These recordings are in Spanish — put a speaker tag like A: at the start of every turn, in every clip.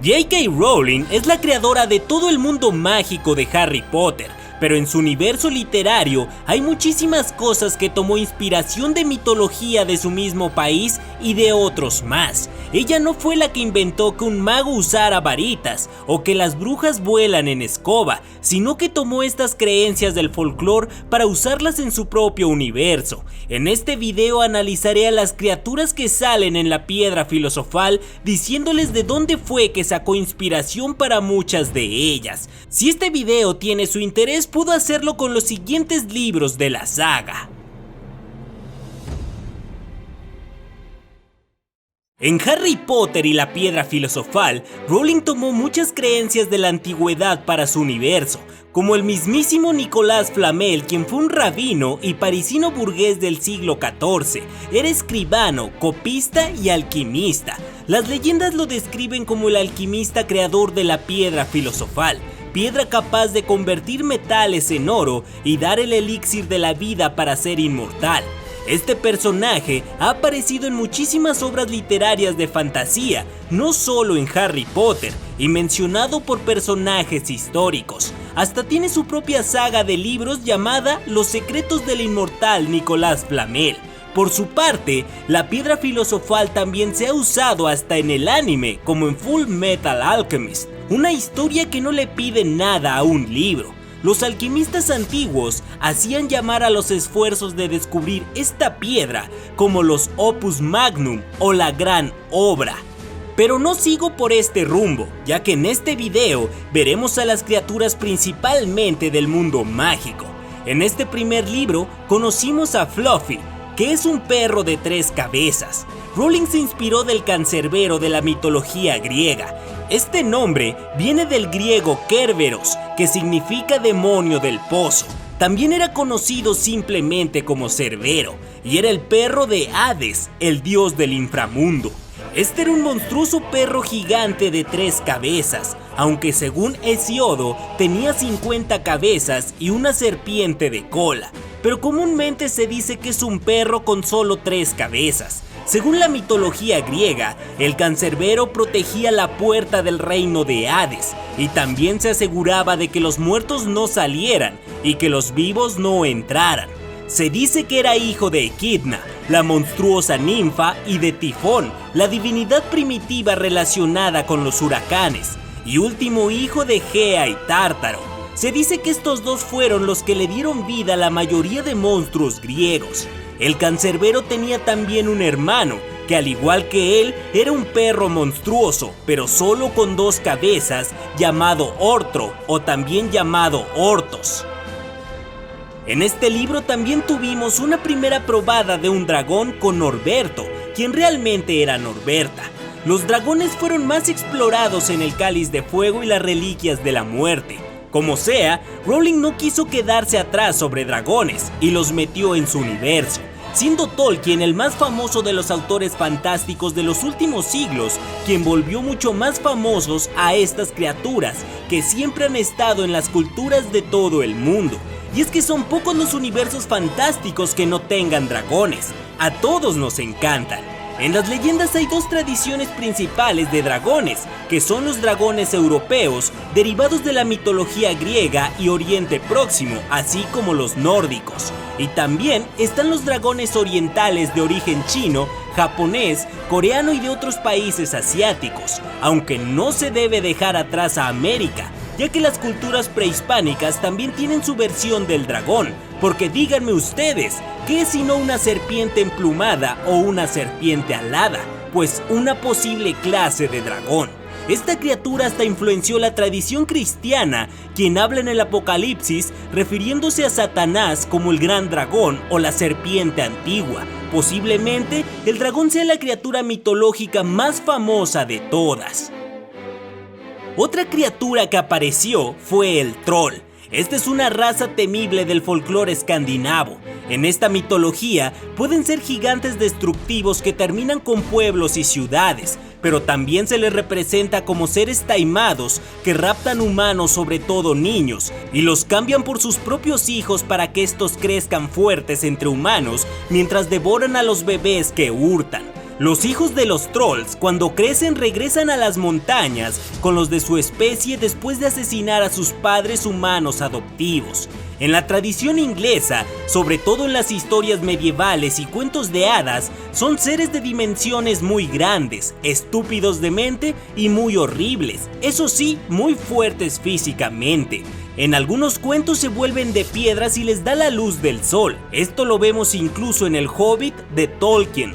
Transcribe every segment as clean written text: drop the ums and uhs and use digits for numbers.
A: J.K. Rowling es la creadora de todo el mundo mágico de Harry Potter, pero en su universo literario hay muchísimas cosas que tomó inspiración de mitología de su mismo país y de otros más. Ella no fue la que inventó que un mago usara varitas o que las brujas vuelan en escoba, sino que tomó estas creencias del folclore para usarlas en su propio universo. En este video analizaré a las criaturas que salen en la piedra filosofal, diciéndoles de dónde fue que sacó inspiración para muchas de ellas. Si este video tiene su interés, pudo hacerlo con los siguientes libros de la saga. En Harry Potter y la Piedra Filosofal, Rowling tomó muchas creencias de la antigüedad para su universo, como el mismísimo Nicolas Flamel, quien fue un rabino y parisino burgués del siglo XIV, era escribano, copista y alquimista. Las leyendas lo describen como el alquimista creador de la Piedra Filosofal, piedra capaz de convertir metales en oro y dar el elixir de la vida para ser inmortal. Este personaje ha aparecido en muchísimas obras literarias de fantasía, no solo en Harry Potter, y mencionado por personajes históricos. Hasta tiene su propia saga de libros llamada Los secretos del inmortal Nicolas Flamel. Por su parte, la piedra filosofal también se ha usado hasta en el anime, como en Full Metal Alchemist, una historia que no le pide nada a un libro. Los alquimistas antiguos hacían llamar a los esfuerzos de descubrir esta piedra como los Opus Magnum o la gran obra. Pero no sigo por este rumbo, ya que en este video veremos a las criaturas principalmente del mundo mágico. En este primer libro conocimos a Fluffy, que es un perro de 3 cabezas. Rowling se inspiró del cancerbero de la mitología griega. Este nombre viene del griego Kerberos, que significa demonio del pozo. También era conocido simplemente como Cerbero, y era el perro de Hades, el dios del inframundo. Este era un monstruoso perro gigante de 3 cabezas, aunque según Hesiodo tenía 50 cabezas y una serpiente de cola, pero comúnmente se dice que es un perro con solo 3 cabezas. Según la mitología griega, el cancerbero protegía la puerta del reino de Hades y también se aseguraba de que los muertos no salieran y que los vivos no entraran. Se dice que era hijo de Equidna, la monstruosa ninfa, y de Tifón, la divinidad primitiva relacionada con los huracanes, y último hijo de Gea y Tártaro. Se dice que estos dos fueron los que le dieron vida a la mayoría de monstruos griegos. El cancerbero tenía también un hermano, que al igual que él, era un perro monstruoso, pero solo con 2 cabezas, llamado Ortro, o también llamado Ortos. En este libro también tuvimos una primera probada de un dragón con Norberto, quien realmente era Norberta. Los dragones fueron más explorados en el Cáliz de Fuego y las Reliquias de la Muerte. Como sea, Rowling no quiso quedarse atrás sobre dragones y los metió en su universo, siendo Tolkien el más famoso de los autores fantásticos de los últimos siglos, quien volvió mucho más famosos a estas criaturas que siempre han estado en las culturas de todo el mundo. Y es que son pocos los universos fantásticos que no tengan dragones, a todos nos encantan. En las leyendas hay 2 tradiciones principales de dragones, que son los dragones europeos, derivados de la mitología griega y Oriente Próximo, así como los nórdicos. Y también están los dragones orientales de origen chino, japonés, coreano y de otros países asiáticos, aunque no se debe dejar atrás a América, ya que las culturas prehispánicas también tienen su versión del dragón, porque díganme ustedes, ¿qué es sino una serpiente emplumada o una serpiente alada? Pues una posible clase de dragón. Esta criatura hasta influenció la tradición cristiana, quien habla en el Apocalipsis refiriéndose a Satanás como el gran dragón o la serpiente antigua. Posiblemente el dragón sea la criatura mitológica más famosa de todas. Otra criatura que apareció fue el troll. Esta es una raza temible del folclore escandinavo. En esta mitología pueden ser gigantes destructivos que terminan con pueblos y ciudades, pero también se les representa como seres taimados que raptan humanos, sobre todo niños, y los cambian por sus propios hijos para que estos crezcan fuertes entre humanos mientras devoran a los bebés que hurtan. Los hijos de los trolls, cuando crecen, regresan a las montañas con los de su especie después de asesinar a sus padres humanos adoptivos. En la tradición inglesa, sobre todo en las historias medievales y cuentos de hadas, son seres de dimensiones muy grandes, estúpidos de mente y muy horribles, eso sí, muy fuertes físicamente. En algunos cuentos se vuelven de piedras y les da la luz del sol. Esto lo vemos incluso en El Hobbit de Tolkien.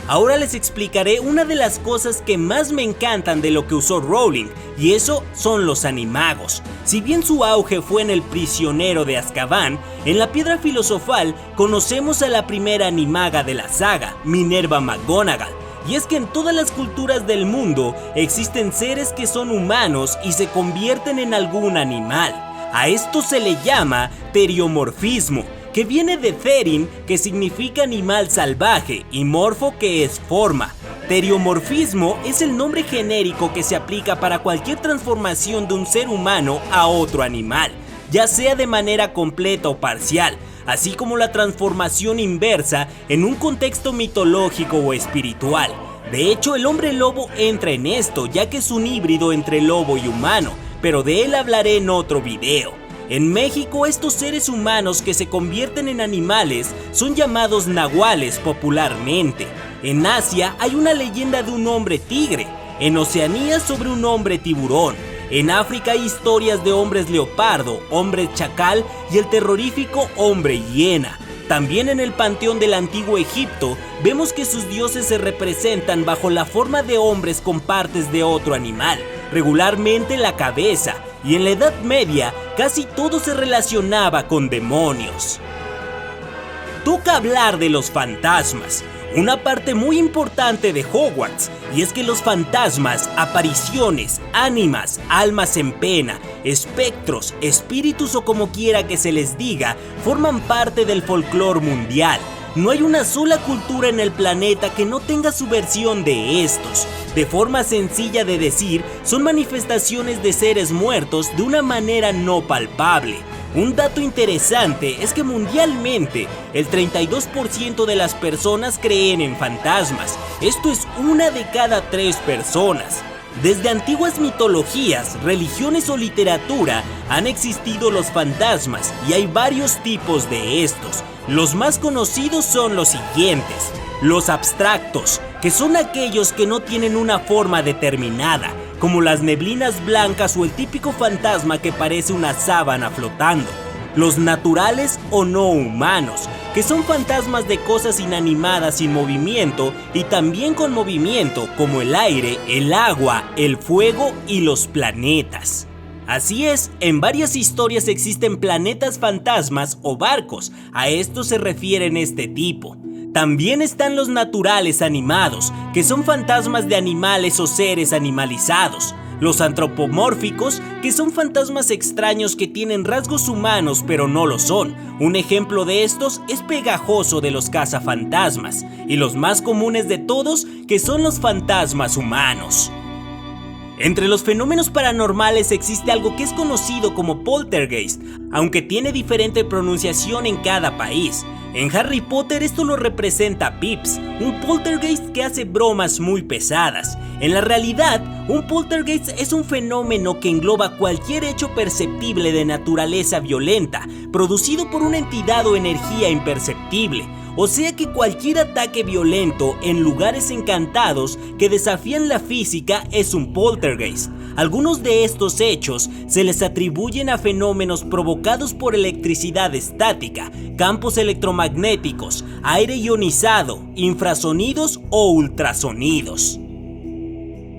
A: Ahora les explicaré una de las cosas que más me encantan de lo que usó Rowling, y eso son los animagos. Si bien su auge fue en El prisionero de Azkaban, en La piedra filosofal conocemos a la primera animaga de la saga, Minerva McGonagall. Y es que en todas las culturas del mundo existen seres que son humanos y se convierten en algún animal. A esto se le llama teriomorfismo, que viene de therin, que significa animal salvaje, y morfo, que es forma. Teriomorfismo es el nombre genérico que se aplica para cualquier transformación de un ser humano a otro animal, ya sea de manera completa o parcial, así como la transformación inversa en un contexto mitológico o espiritual. De hecho, el hombre lobo entra en esto, ya que es un híbrido entre lobo y humano, pero de él hablaré en otro video. En México, estos seres humanos que se convierten en animales son llamados nahuales popularmente. En Asia hay una leyenda de un hombre tigre, en Oceanía sobre un hombre tiburón. En África hay historias de hombres leopardo, hombres chacal y el terrorífico hombre hiena. También en el panteón del antiguo Egipto vemos que sus dioses se representan bajo la forma de hombres con partes de otro animal, regularmente la cabeza, y en la Edad Media casi todo se relacionaba con demonios. Toca hablar de los fantasmas, una parte muy importante de Hogwarts, y es que los fantasmas, apariciones, ánimas, almas en pena, espectros, espíritus o como quiera que se les diga, forman parte del folclore mundial. No hay una sola cultura en el planeta que no tenga su versión de estos. De forma sencilla de decir, son manifestaciones de seres muertos de una manera no palpable. Un dato interesante es que mundialmente el 32% de las personas creen en fantasmas. Esto es 1 de cada 3 personas. Desde antiguas mitologías, religiones o literatura han existido los fantasmas y hay varios tipos de estos. Los más conocidos son los siguientes: los abstractos, que son aquellos que no tienen una forma determinada, como las neblinas blancas o el típico fantasma que parece una sábana flotando. Los naturales o no humanos, que son fantasmas de cosas inanimadas sin movimiento y también con movimiento, como el aire, el agua, el fuego y los planetas. Así es, en varias historias existen planetas fantasmas o barcos, a esto se refieren este tipo. También están los naturales animados, que son fantasmas de animales o seres animalizados. Los antropomórficos, que son fantasmas extraños que tienen rasgos humanos pero no lo son. Un ejemplo de estos es Pegajoso de los cazafantasmas. Y los más comunes de todos, que son los fantasmas humanos. Entre los fenómenos paranormales existe algo que es conocido como poltergeist, aunque tiene diferente pronunciación en cada país. En Harry Potter esto lo representa Pips, un poltergeist que hace bromas muy pesadas. En la realidad, un poltergeist es un fenómeno que engloba cualquier hecho perceptible de naturaleza violenta, producido por una entidad o energía imperceptible. O sea que cualquier ataque violento en lugares encantados que desafían la física es un poltergeist. Algunos de estos hechos se les atribuyen a fenómenos provocados por electricidad estática, campos electromagnéticos, aire ionizado, infrasonidos o ultrasonidos.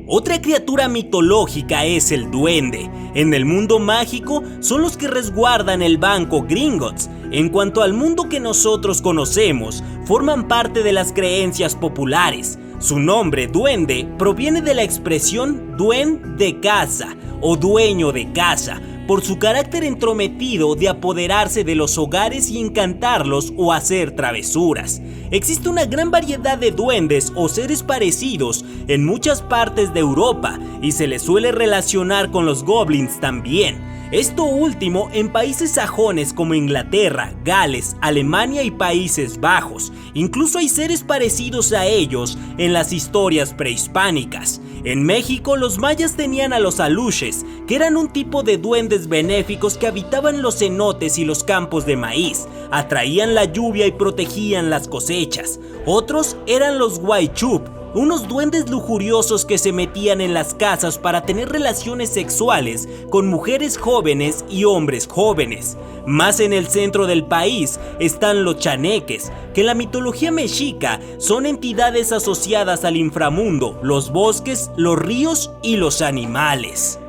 A: Otra criatura mitológica es el duende. En el mundo mágico son los que resguardan el banco Gringotts. En cuanto al mundo que nosotros conocemos, forman parte de las creencias populares. Su nombre, duende, proviene de la expresión duen de casa o dueño de casa, por su carácter entrometido de apoderarse de los hogares y encantarlos o hacer travesuras. Existe una gran variedad de duendes o seres parecidos en muchas partes de Europa y se les suele relacionar con los goblins también. Esto último en países sajones como Inglaterra, Gales, Alemania y Países Bajos. Incluso hay seres parecidos a ellos en las historias prehispánicas. En México, los mayas tenían a los aluches, que eran un tipo de duendes benéficos que habitaban los cenotes y los campos de maíz, atraían la lluvia y protegían las cosechas. Otros eran los huaychup, unos duendes lujuriosos que se metían en las casas para tener relaciones sexuales con mujeres jóvenes y hombres jóvenes. Más en el centro del país están los chaneques, que en la mitología mexica son entidades asociadas al inframundo, los bosques, los ríos y los animales.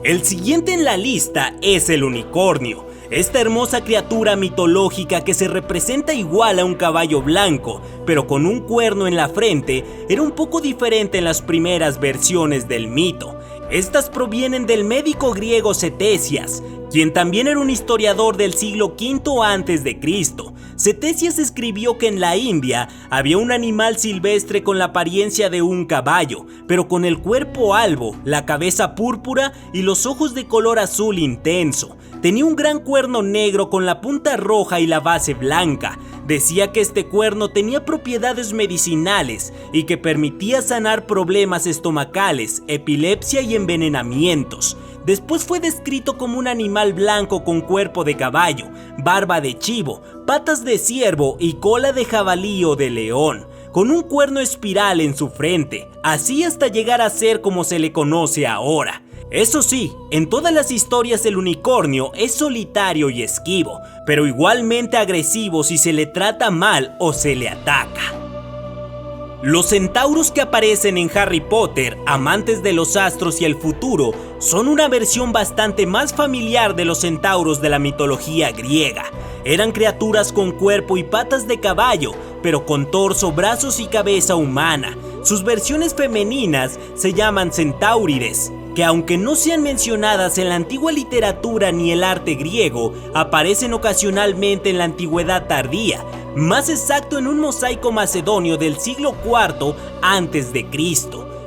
A: El siguiente en la lista es el unicornio. Esta hermosa criatura mitológica que se representa igual a un caballo blanco, pero con un cuerno en la frente, era un poco diferente en las primeras versiones del mito. Estas provienen del médico griego Ctesias, quien también era un historiador del siglo V a.C. Ctesias escribió que en la India había un animal silvestre con la apariencia de un caballo, pero con el cuerpo albo, la cabeza púrpura y los ojos de color azul intenso. Tenía un gran cuerno negro con la punta roja y la base blanca. Decía que este cuerno tenía propiedades medicinales y que permitía sanar problemas estomacales, epilepsia y envenenamientos. Después fue descrito como un animal blanco con cuerpo de caballo, barba de chivo, patas de ciervo y cola de jabalí o de león, con un cuerno espiral en su frente, así hasta llegar a ser como se le conoce ahora. Eso sí, en todas las historias el unicornio es solitario y esquivo, pero igualmente agresivo si se le trata mal o se le ataca. Los centauros que aparecen en Harry Potter, amantes de los astros y el futuro, son una versión bastante más familiar de los centauros de la mitología griega. Eran criaturas con cuerpo y patas de caballo, pero con torso, brazos y cabeza humana. Sus versiones femeninas se llaman centaurides, que aunque no sean mencionadas en la antigua literatura ni el arte griego, aparecen ocasionalmente en la antigüedad tardía, más exacto en un mosaico macedonio del siglo IV a.C.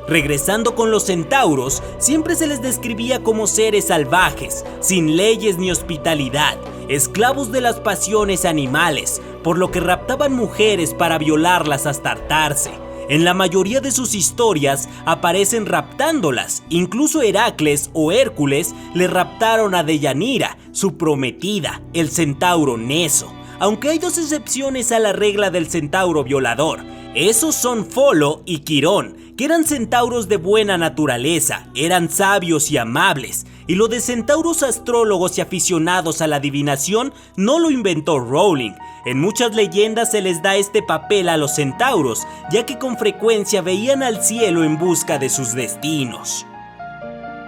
A: Regresando con los centauros, siempre se les describía como seres salvajes, sin leyes ni hospitalidad, esclavos de las pasiones animales, por lo que raptaban mujeres para violarlas hasta hartarse. En la mayoría de sus historias aparecen raptándolas, incluso Heracles o Hércules le raptaron a Deyanira, su prometida, el centauro Neso. Aunque hay dos excepciones a la regla del centauro violador, esos son Folo y Quirón, que eran centauros de buena naturaleza, eran sabios y amables, y lo de centauros astrólogos y aficionados a la adivinación no lo inventó Rowling. En muchas leyendas se les da este papel a los centauros, ya que con frecuencia veían al cielo en busca de sus destinos.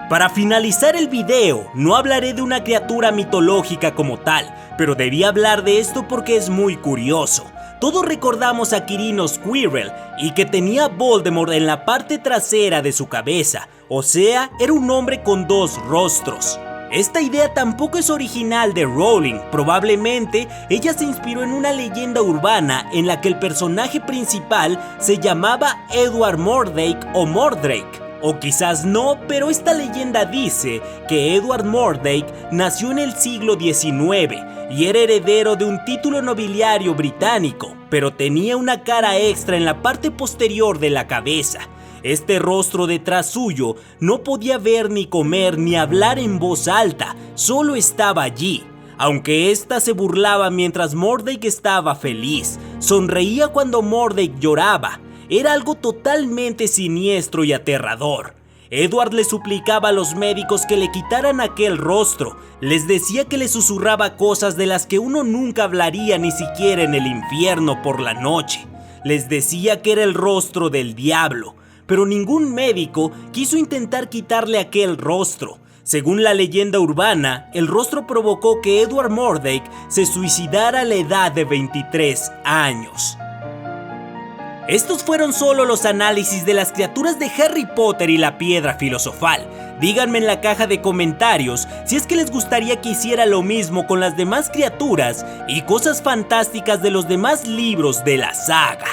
A: Para finalizar el video, no hablaré de una criatura mitológica como tal, pero debí hablar de esto porque es muy curioso. Todos recordamos a Quirino Squirrel y que tenía a Voldemort en la parte trasera de su cabeza, o sea, era un hombre con dos rostros. Esta idea tampoco es original de Rowling, probablemente ella se inspiró en una leyenda urbana en la que el personaje principal se llamaba Edward Mordrake o Mordrake. O quizás no, pero esta leyenda dice que Edward Mordrake nació en el siglo XIX y era heredero de un título nobiliario británico, pero tenía una cara extra en la parte posterior de la cabeza. Este rostro detrás suyo no podía ver ni comer ni hablar en voz alta, solo estaba allí. Aunque ésta se burlaba mientras Mordrake estaba feliz, sonreía cuando Mordrake lloraba. Era algo totalmente siniestro y aterrador. Edward le suplicaba a los médicos que le quitaran aquel rostro. Les decía que le susurraba cosas de las que uno nunca hablaría ni siquiera en el infierno por la noche. Les decía que era el rostro del diablo, pero ningún médico quiso intentar quitarle aquel rostro. Según la leyenda urbana, el rostro provocó que Edward Mordrake se suicidara a la edad de 23 años. Estos fueron solo los análisis de las criaturas de Harry Potter y la Piedra Filosofal. Díganme en la caja de comentarios si es que les gustaría que hiciera lo mismo con las demás criaturas y cosas fantásticas de los demás libros de la saga.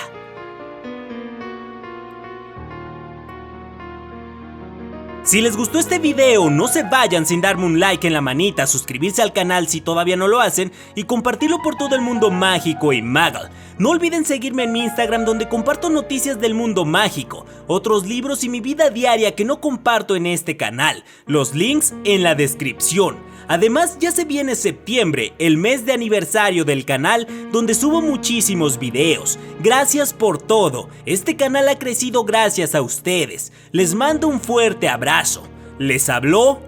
A: Si les gustó este video, no se vayan sin darme un like en la manita, suscribirse al canal si todavía no lo hacen y compartirlo por todo el mundo mágico y muggle. No olviden seguirme en mi Instagram donde comparto noticias del mundo mágico, otros libros y mi vida diaria que no comparto en este canal. Los links en la descripción. Además, ya se viene septiembre, el mes de aniversario del canal, donde subo muchísimos videos. Gracias por todo, este canal ha crecido gracias a ustedes. Les mando un fuerte abrazo. Les habló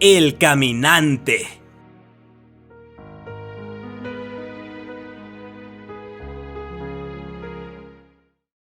A: El Caminante.